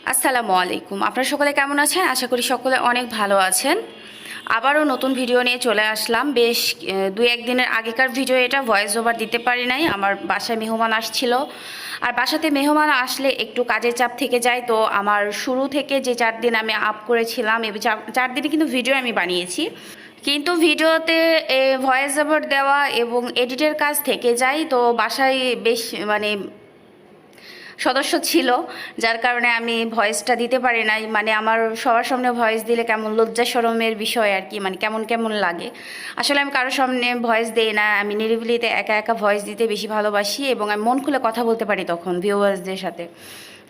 আসসালামু আলাইকুম। আপনারা সকলে কেমন আছেন? আশা করি সকলে অনেক ভালো আছেন। আবারও নতুন ভিডিও নিয়ে চলে আসলাম। বেশ 2-1 দিনের আগেকার ভিডিও, এটা ভয়েস ওভার দিতে পারি নাই, আমার বাসায় মেহমান আসছিল। আর বাসাতে মেহমান আসলে একটু কাজের চাপ থেকে যায়। তো আমার শুরু থেকে যে 4 দিন আমি আপ করেছিলাম, এই 4 দিনে কিন্তু ভিডিও আমি বানিয়েছি, কিন্তু ভিডিওতে ভয়েস ওভার দেওয়া এবং এডিটের কাজ থেকে যায়। তো বাসায় বেশ মানে সদস্য ছিল, যার কারণে আমি ভয়েসটা দিতে পারি নাই। মানে আমার সবার সামনে ভয়েস দিলে কেমন লজ্জা শরমের বিষয় আর কি, মানে কেমন কেমন লাগে। আসলে আমি কারোর সামনে ভয়েস দিই না, আমি নিরিবিলিতে একা একা ভয়েস দিতে বেশি ভালোবাসি এবং আমি মন খুলে কথা বলতে পারি তখন ভিউয়ার্সদের সাথে।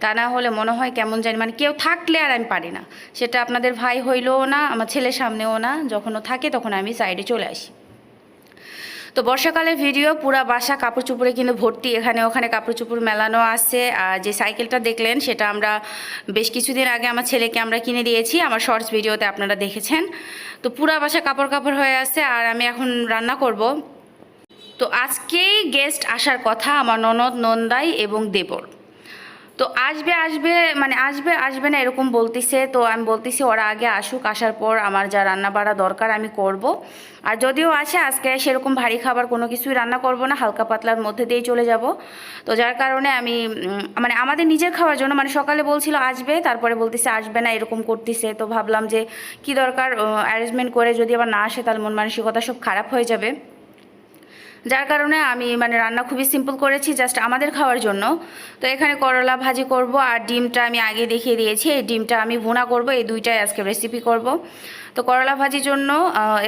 তা না হলে মনে হয় কেমন জানি, মানে কেউ থাকলে আর আমি পারি না। সেটা আপনাদের ভাই হইলেও না, আমার ছেলের সামনেও না। যখন ও থাকে তখন আমি সাইডে চলে আসি। তো বর্ষাকালের ভিডিও, পুরা বাসা কাপড় চোপড়ে কিন্তু ভর্তি, এখানে ওখানে কাপড় চোপড় মেলানো আছে। আর যে সাইকেলটা দেখলেন সেটা আমরা বেশ কিছুদিন আগে আমার ছেলেকে আমরা কিনে দিয়েছি, আমার শর্টস ভিডিওতে আপনারা দেখেছেন। তো পুরা বাসা কাপড় কাপড় হয়ে আছে আর আমি এখন রান্না করব। তো আজকেই গেস্ট আসার কথা, আমার ননদ, নন্দাই এবং দেবর। তো আসবে আসবে মানে আসবে আসবে না এরকম বলতেছে। তো আমি বলতেছি ওরা আগে আসুক, আসার পর আমার যা রান্না বাড়া দরকার আমি করব। আর যদিও আসে, আজকে সেরকম ভারী খাবার কোনো কিছুই রান্না করব না, হালকা পাতলার মধ্যে দিয়েই চলে যাব। তো যার কারণে আমি মানে আমাদের নিজের খাওয়ার জন্য, মানে সকালে বলছিল আসবে, তারপরে বলতেছে আসবে না এরকম করতেছে। তো ভাবলাম যে কি দরকার, অ্যারেঞ্জমেন্ট করে যদি আবার না আসে তাহলে মন মানসিকতা সব খারাপ হয়ে যাবে। যার কারণে আমি মানে রান্না খুবই সিম্পল করেছি, জাস্ট আমাদের খাওয়ার জন্য। তো এখানে করলা ভাজি করব আর ডিমটা আমি আগে দেখিয়ে দিয়েছি, এই ডিমটা আমি ভুনা করব। এই দুইটাই আজকে রেসিপি করব। তো করলা ভাজির জন্য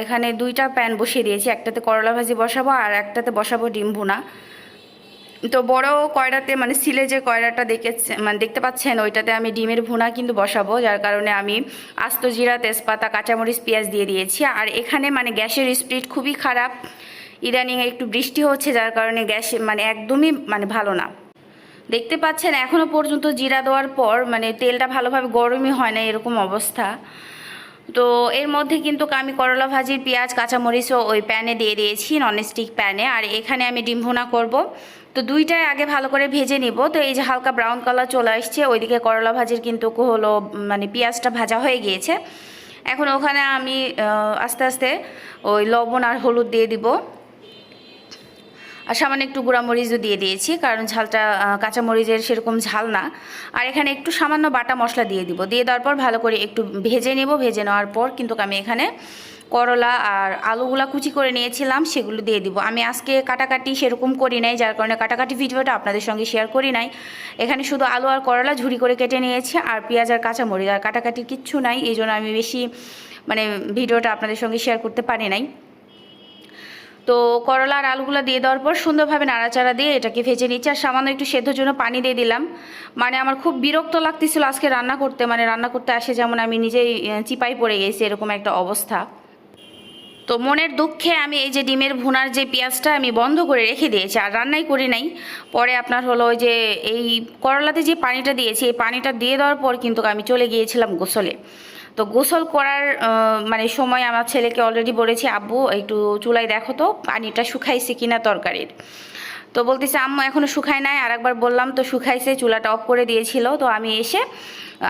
এখানে 2টা প্যান বসিয়ে দিয়েছি, একটাতে করলা ভাজি বসাবো আর একটাতে বসাবো ডিম ভুনা। তো বড় কয়রাতে, মানে সিলে যে কয়রাটা মানে দেখতে পাচ্ছেন, ওইটাতে আমি ডিমের ভুনা কিন্তু বসাবো। যার কারণে আমি আস্ত জিরা, তেজপাতা, কাঁচামরিচ, পেঁয়াজ দিয়ে দিয়েছি। আর এখানে মানে গ্যাসের স্পিড খুবই খারাপ, ইদানিং একটু বৃষ্টি হচ্ছে, যার কারণে গ্যাস মানে একদমই মানে ভালো না। দেখতে পাচ্ছেন এখনও পর্যন্ত জিরা দেওয়ার পর মানে তেলটা ভালোভাবে গরমই হয় না, এরকম অবস্থা। তো এর মধ্যে কিন্তু আমি করলা ভাজির পেঁয়াজ কাঁচামরিচও ওই প্যানে দিয়ে দিয়েছি, ননস্টিক প্যানে। আর এখানে আমি ডিম ভুনা করব। তো দুইটাই আগে ভালো করে ভেজে নিব। তো এই যে হালকা ব্রাউন কালার চলে আসছে, ওইদিকে করলা ভাজির কিন্তু হলো মানে পেঁয়াজটা ভাজা হয়ে গিয়েছে। এখন ওখানে আমি আস্তে আস্তে ওই লবণ আর হলুদ দিয়ে দিব, আর সামান্য একটু গুঁড়ামরিচও দিয়ে দিয়েছি, কারণ ঝালটা কাঁচামরিচের সেরকম ঝাল না। আর এখানে একটু সামান্য বাটা মশলা দিয়ে দিব, দিয়ে দেওয়ার পর ভালো করে একটু ভেজে নেব। ভেজে নেওয়ার পর কিন্তু আমি এখানে করলা আর আলুগুলা কুচি করে নিয়েছিলাম, সেগুলো দিয়ে দিব। আমি আজকে কাটাকাটি সেরকম করি নাই, যার কারণে কাটাকাটি ভিডিওটা আপনাদের সঙ্গে শেয়ার করি নাই। এখানে শুধু আলু আর করলা ঝুরি করে কেটে নিয়েছি, আর পেঁয়াজ আর কাঁচামরিচ, আর কাটাকাটি কিচ্ছু নাই। এই জন্য আমি বেশি মানে ভিডিওটা আপনাদের সঙ্গে শেয়ার করতে পারি নাই। তো করলা আর আলুগুলো দিয়ে দেওয়ার পর সুন্দরভাবে নাড়াচাড়া দিয়ে এটাকে ভেজে নিচ্ছি, আর সামান্য একটু সেদ্ধর জন্য পানি দিয়ে দিলাম। মানে আমার খুব বিরক্ত লাগতেছিল আজকে রান্না করতে, মানে রান্না করতে আসে যেমন আমি নিজেই চিপাই পড়ে গেছি, এরকম একটা অবস্থা। তো মনের দুঃখে আমি এই যে ডিমের ভুনার যে পেঁয়াজটা আমি বন্ধ করে রেখে দিয়েছি, আর রান্নাই করি নাই। পরে আপনার হলো ওই যে এই করলাতে যে পানিটা দিয়েছি, এই পানিটা দিয়ে দেওয়ার পর কিন্তু আমি চলে গিয়েছিলাম গোসলে। তো গোসল করার মানে সময় আমার ছেলেকে অলরেডি বলেছি, আব্বু একটু চুলায় দেখো তো পানিটা শুকাইছে কিনা তরকারির। তো বলতেছে আম্মু এখনও শুকায় নাই। আর একবার বললাম তো শুকাইছে, চুলাটা অফ করে দিয়েছিল। তো আমি এসে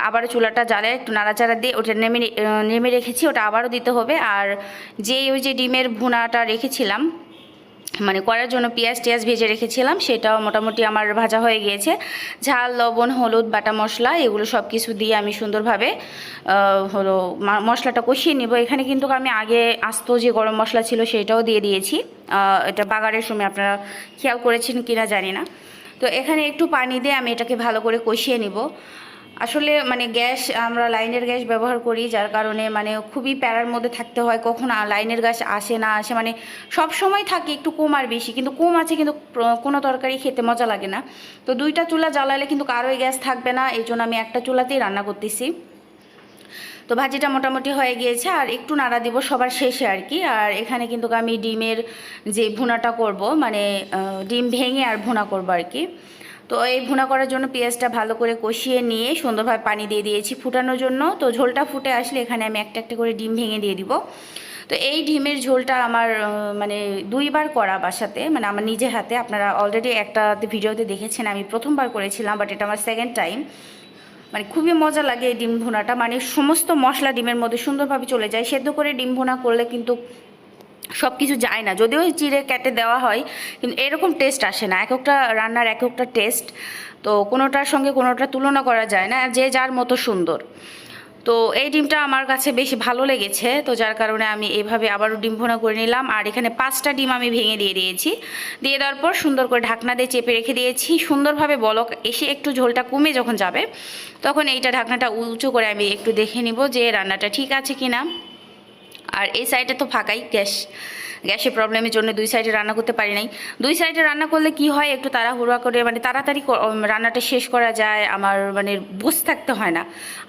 আবারও চুলাটা জ্বালে একটু নাড়াচাড়া দিয়ে ওটা নেমে রেখেছি, ওটা আবারও দিতে হবে। আর ওই যে ডিমের ভুনাটা রেখেছিলাম মানে করার জন্য পেঁয়াজ টিয়াজ ভেজে রেখেছিলাম, সেটাও মোটামুটি আমার ভাজা হয়ে গিয়েছে। ঝাল, লবণ, হলুদ, বাটা মশলা এগুলো সব কিছু দিয়ে আমি সুন্দরভাবে হলো মশলাটা কষিয়ে নিব। এখানে কিন্তু আমি আগে আস্ত যে গরম মশলা ছিল সেটাও দিয়ে দিয়েছি, এটা বাগারের সময় আপনারা খেয়াল করেছেন কিনা জানি না। তো এখানে একটু পানি দিয়ে আমি এটাকে ভালো করে কষিয়ে নিব। আসলে মানে গ্যাস, আমরা লাইনের গ্যাস ব্যবহার করি, যার কারণে মানে খুবই প্যারার মধ্যে থাকতে হয়, কখন লাইনের গ্যাস আসে না আসে, মানে সব সময় থাকে একটু কম আর বেশি, কিন্তু কম আছে কিন্তু কোনো তরকারি খেতে মজা লাগে না। তো 2টা চুলা জ্বালালে কিন্তু কারোই গ্যাস থাকবে না, এই জন্য আমি একটা চুলাতেই রান্না করতেছি। তো ভাজিটা মোটামুটি হয়ে গিয়েছে, আর একটু নাড়া দিব সবার শেষে আর কি। আর এখানে কিন্তু আমি ডিমের যে ভুনাটা করব, মানে ডিম ভেঙে আর ভুনা করব আর কি। তো এই ভুনা করার জন্য পেঁয়াজটা ভালো করে কষিয়ে নিয়ে সুন্দরভাবে পানি দিয়ে দিয়েছি ফুটানোর জন্য। তো ঝোলটা ফুটে আসলে এখানে আমি একটা একটা করে ডিম ভেঙে দিয়ে দিব। তো এই ডিমের ঝোলটা আমার মানে 2বার করা বাসাতে, মানে আমার নিজে হাতে। আপনারা অলরেডি একটা ভিডিওতে দেখেছেন, আমি প্রথমবার করেছিলাম, বাট এটা আমার সেকেন্ড টাইম। মানে খুবই মজা লাগে এই ডিম ভুনাটা, মানে সমস্ত মশলা ডিমের মধ্যে সুন্দরভাবে চলে যায়। সেদ্ধ করে ডিম ভুনা করলে কিন্তু সব কিছু যায় না, যদিও চিড়ে কেটে দেওয়া হয়, কিন্তু এরকম টেস্ট আসে না। এক একটা রান্নার এক একটা টেস্ট, তো কোনোটার সঙ্গে কোনোটা তুলনা করা যায় না, যে যার মতো সুন্দর। তো এই ডিমটা আমার কাছে বেশি ভালো লেগেছে, তো যার কারণে আমি এইভাবে আবারও ডিম ভুনা করে নিলাম। আর এখানে 5টা ডিম আমি ভেঙে দিয়ে দিয়েছি। দিয়ে দেওয়ার পর সুন্দর করে ঢাকনা দিয়ে চেপে রেখে দিয়েছি। সুন্দরভাবে বলক এসে একটু ঝোলটা কমে যখন যাবে, তখন এইটা ঢাকনাটা উঁচু করে আমি একটু দেখে নিব যে রান্নাটা ঠিক আছে কি না। আর এই সাইডে তো ফাঁকাই, গ্যাসের প্রবলেমের জন্য 2 সাইডে রান্না করতে পারি নাই। 2 সাইডে রান্না করলে কি হয়, একটু তাড়াহুড়া করে মানে তাড়াতাড়ি রান্নাটা শেষ করা যায়, আমার মানে বসে থাকতে হয় না।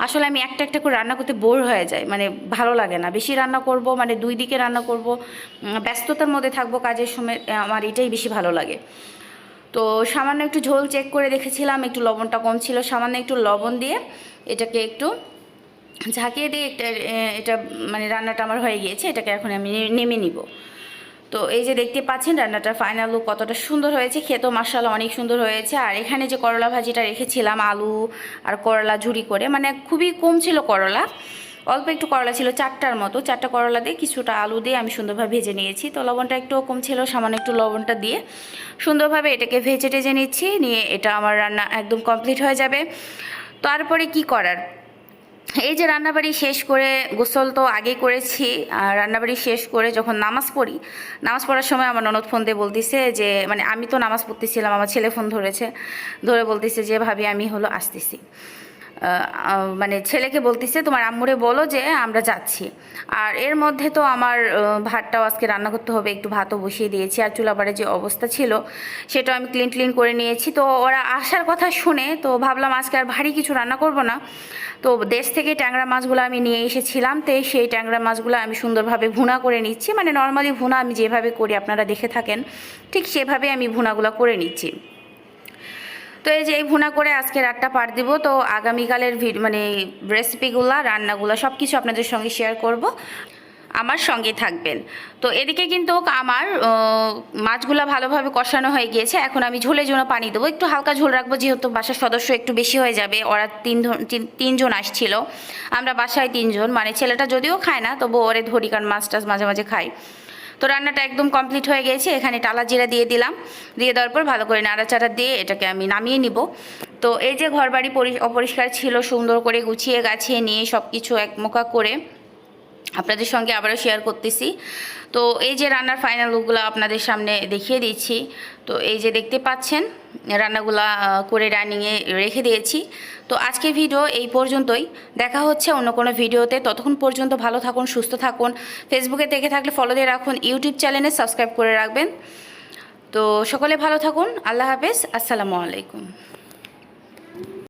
আসলে আমি একটা একটা করে রান্না করতে বোর হয়ে যায়, মানে ভালো লাগে না। বেশি রান্না করব, মানে 2 দিকে রান্না করব, ব্যস্ততার মধ্যে থাকবো কাজের সময়, আমার এটাই বেশি ভালো লাগে। তো সামান্য একটু ঝোল চেক করে দেখেছিলাম, একটু লবণটা কম ছিল, সামান্য একটু লবণ দিয়ে এটাকে একটু ঝাঁকিয়ে দিয়ে এটা মানে রান্নাটা আমার হয়ে গিয়েছে। এটাকে এখন আমি নেমে নিব। তো এই যে দেখতে পাচ্ছেন রান্নাটার ফাইনাল লুক কতটা সুন্দর হয়েছে, খেতেও মাশাআল্লাহ অনেক সুন্দর হয়েছে। আর এখানে যে করলা ভাজিটা রেখেছিলাম আলু আর করলা ঝুরি করে, মানে খুবই কম ছিল করলা, অল্প একটু করলা ছিল 4টার মতো, 4টা করলা দিয়ে কিছুটা আলু দিয়ে আমি সুন্দরভাবে ভেজে নিয়েছি। তো লবণটা একটু কম ছিল, সামান্য একটু লবণটা দিয়ে সুন্দরভাবে এটাকে ভেজে টেজে নিচ্ছি, নিয়ে এটা আমার রান্না একদম কমপ্লিট হয়ে যাবে। তারপরে কি করার, এই যে রান্নাবাড়ি শেষ করে, গোসল তো আগে করেছি, আর রান্নাবাড়ি শেষ করে যখন নামাজ পড়ি, নামাজ পড়ার সময় আমার ননদ ফোন দিয়ে বলতেছে যে, মানে আমি তো নামাজ পড়তেছিলাম, আমার ছেলে ফোন ধরে বলতেছে যে ভাবি আমি হলো আসতেছি, মানে ছেলেকে বলতেছে তোমার আম্মুরে বলো যে আমরা যাচ্ছি। আর এর মধ্যে তো আমার ভাতটাও আজকে রান্না করতে হবে, একটু ভাতও বসিয়ে দিয়েছি। আর চুলাপাড়ে যে অবস্থা ছিল সেটাও আমি ক্লিন করে নিয়েছি। তো ওরা আসার কথা শুনে তো ভাবলাম আজকে আর ভারী কিছু রান্না করব না। তো দেশ থেকে ট্যাংরা মাছগুলো আমি নিয়ে এসেছিলাম, তো সেই ট্যাংরা মাছগুলো আমি সুন্দরভাবে ভুনা করে নিচ্ছি। মানে নর্মালি ভুনা আমি যেভাবে করি আপনারা দেখে থাকেন, ঠিক সেভাবে আমি ভুনাগুলো করে নিচ্ছি। তো এই যে এই ভুনা করে আজকে রাতটা পার দিব। তো আগামীকালের মানে রেসিপিগুলো রান্নাগুলো সব কিছু আপনাদের সঙ্গে শেয়ার করব, আমার সঙ্গে থাকবেন। তো এদিকে কিন্তু আমার মাছগুলো ভালোভাবে কষানো হয়ে গিয়েছে। এখন আমি ঝোলের জন্য পানি দেবো, একটু হালকা ঝোল রাখবো, যেহেতু বাসার সদস্য একটু বেশি হয়ে যাবে। ওরা তিনজন আসছিল, আমরা বাসায় 3 জন, মানে ছেলেটা যদিও খায় না তবু ওরে ধরি, কারণ মাছ টাছ মাঝে মাঝে খাই। তো রান্নাটা একদম কমপ্লিট হয়ে গেছে। এখানে টালা জিরা দিয়ে দিলাম, দিয়ে দেওয়ার পর ভালো করে নাড়াচাড়া দিয়ে এটাকে আমি নামিয়ে নিব। তো এই যে ঘরবাড়ি অপরিষ্কার ছিল, সুন্দর করে গুছিয়ে গাছিয়ে নিয়ে সব কিছু একমোকা করে আপনাদের সঙ্গে আবারও শেয়ার করতেছি। তো এই যে রান্নার ফাইনাল লুকগুলো আপনাদের সামনে দেখিয়ে দিচ্ছি। তো এই যে দেখতে পাচ্ছেন রান্নাগুলা করে ডাইনিংয়ে রেখে দিয়েছি। তো আজকের ভিডিও এই পর্যন্তই, দেখা হচ্ছে অন্য কোনো ভিডিওতে। ততক্ষণ পর্যন্ত ভালো থাকুন, সুস্থ থাকুন। ফেসবুকে দেখে থাকলে ফলো দিয়ে রাখুন, ইউটিউব চ্যানেলে সাবস্ক্রাইব করে রাখবেন। তো সকলে ভালো থাকুন, আল্লাহ হাফেজ, আসসালামু আলাইকুম।